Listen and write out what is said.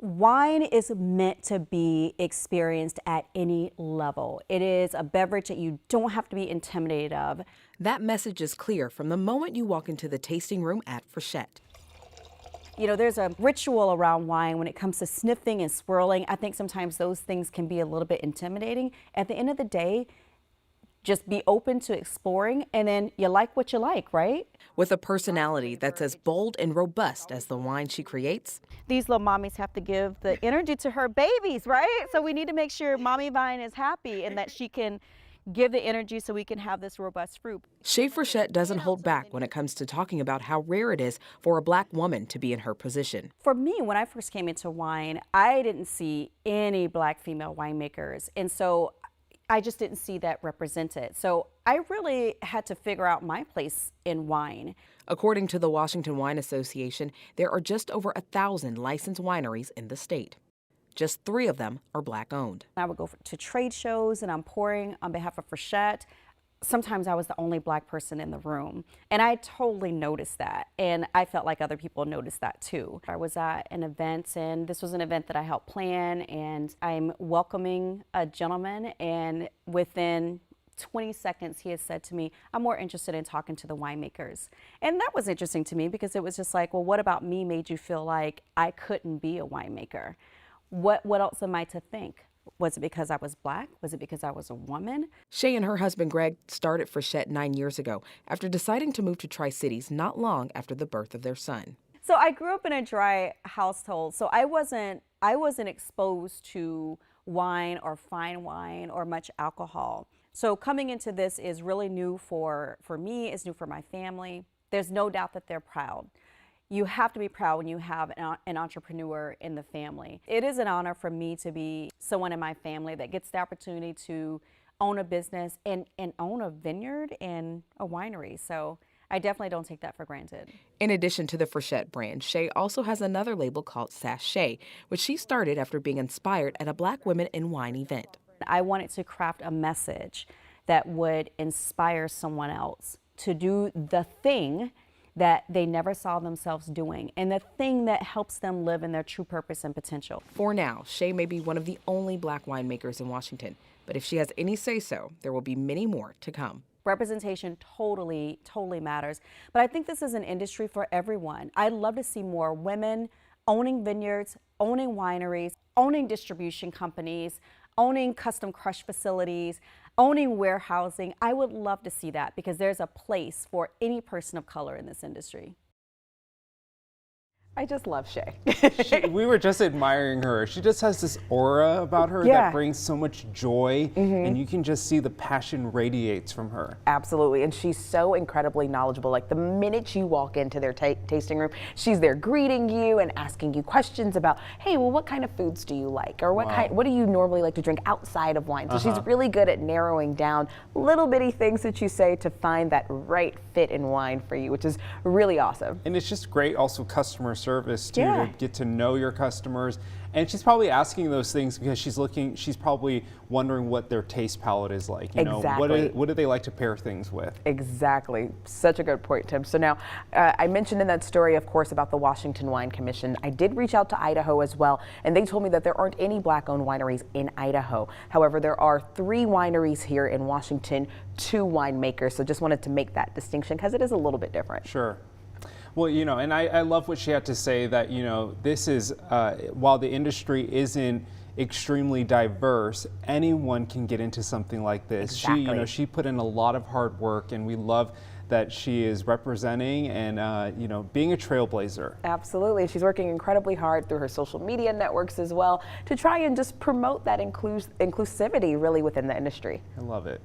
Wine is meant to be experienced at any level. It is a beverage that you don't have to be intimidated of. That message is clear from the moment you walk into the tasting room at Frechette. You know, there's a ritual around wine when it comes to sniffing and swirling. I think sometimes those things can be a little bit intimidating. At the end of the day, just be open to exploring, and then you like what you like, right? With a personality that's as bold and robust as the wine she creates, These little mommies have to give the energy to her babies, right? So we need to make sure Mommy Vine is happy and that she can give the energy so we can have this robust fruit. Shea Frechette doesn't hold back when it comes to talking about how rare it is for a Black woman to be in her position. For me, when I first came into wine, I didn't see any Black female winemakers. And so I just didn't see that represented. So I really had to figure out my place in wine. According to the Washington Wine Association, there are just over 1,000 licensed wineries in the state. Just 3 of them are Black owned. I would go to trade shows and I'm pouring on behalf of Frechette. Sometimes I was the only Black person in the room, and I totally noticed that, and I felt like other people noticed that too. I was at an event, and this was an event that I helped plan, and I'm welcoming a gentleman, and within 20 seconds he had said to me, "I'm more interested in talking to the winemakers." And that was interesting to me because it was just like, well, what about me made you feel like I couldn't be a winemaker? What else am I to think? Was it because I was Black? Was it because I was a woman? Shea and her husband Greg started Frechette 9 years ago after deciding to move to Tri-Cities not long after the birth of their son. So I grew up in a dry household, so I wasn't exposed to wine or fine wine or much alcohol. So coming into this is really new for me, it's new for my family. There's no doubt that they're proud. You have to be proud when you have an entrepreneur in the family. It is an honor for me to be someone in my family that gets the opportunity to own a business and own a vineyard and a winery. So I definitely don't take that for granted. In addition to the Frechette brand, Shea also has another label called Sachet, which she started after being inspired at a Black Women in Wine event. I wanted to craft a message that would inspire someone else to do the thing that they never saw themselves doing, and the thing that helps them live in their true purpose and potential. For now, Shea may be one of the only Black winemakers in Washington, but if she has any say-so, there will be many more to come. Representation totally matters, but I think this is an industry for everyone. I'd love to see more women owning vineyards, owning wineries, owning distribution companies, owning custom crush facilities, owning warehousing. I would love to see that because there's a place for any person of color in this industry. I just love Shea. We were just admiring her. She just has this aura about her that brings so much joy, and you can just see the passion radiates from her. Absolutely, and she's so incredibly knowledgeable. Like the minute you walk into their tasting room, she's there greeting you and asking you questions about, hey, well, what kind of foods do you like? Or what do you normally like to drink outside of wine? So she's really good at narrowing down little bitty things that you say to find that right fit in wine for you, which is really awesome. And it's just great also customer service too, to get to know your customers. And she's probably asking those things because she's probably wondering what their taste palette is like. You know, what do they like to pair things with? Exactly. Such a good point, Tim. So now, I mentioned in that story, of course, about the Washington Wine Commission. I did reach out to Idaho as well, and they told me that there aren't any Black-owned wineries in Idaho. However, there are 3 wineries here in Washington, 2 winemakers. So just wanted to make that distinction because it is a little bit different. Sure. Well, you know, and I love what she had to say that, you know, this is, while the industry isn't extremely diverse, anyone can get into something like this. Exactly. She put in a lot of hard work, and we love that she is representing and, being a trailblazer. Absolutely. She's working incredibly hard through her social media networks as well to try and just promote that inclusivity really within the industry. I love it.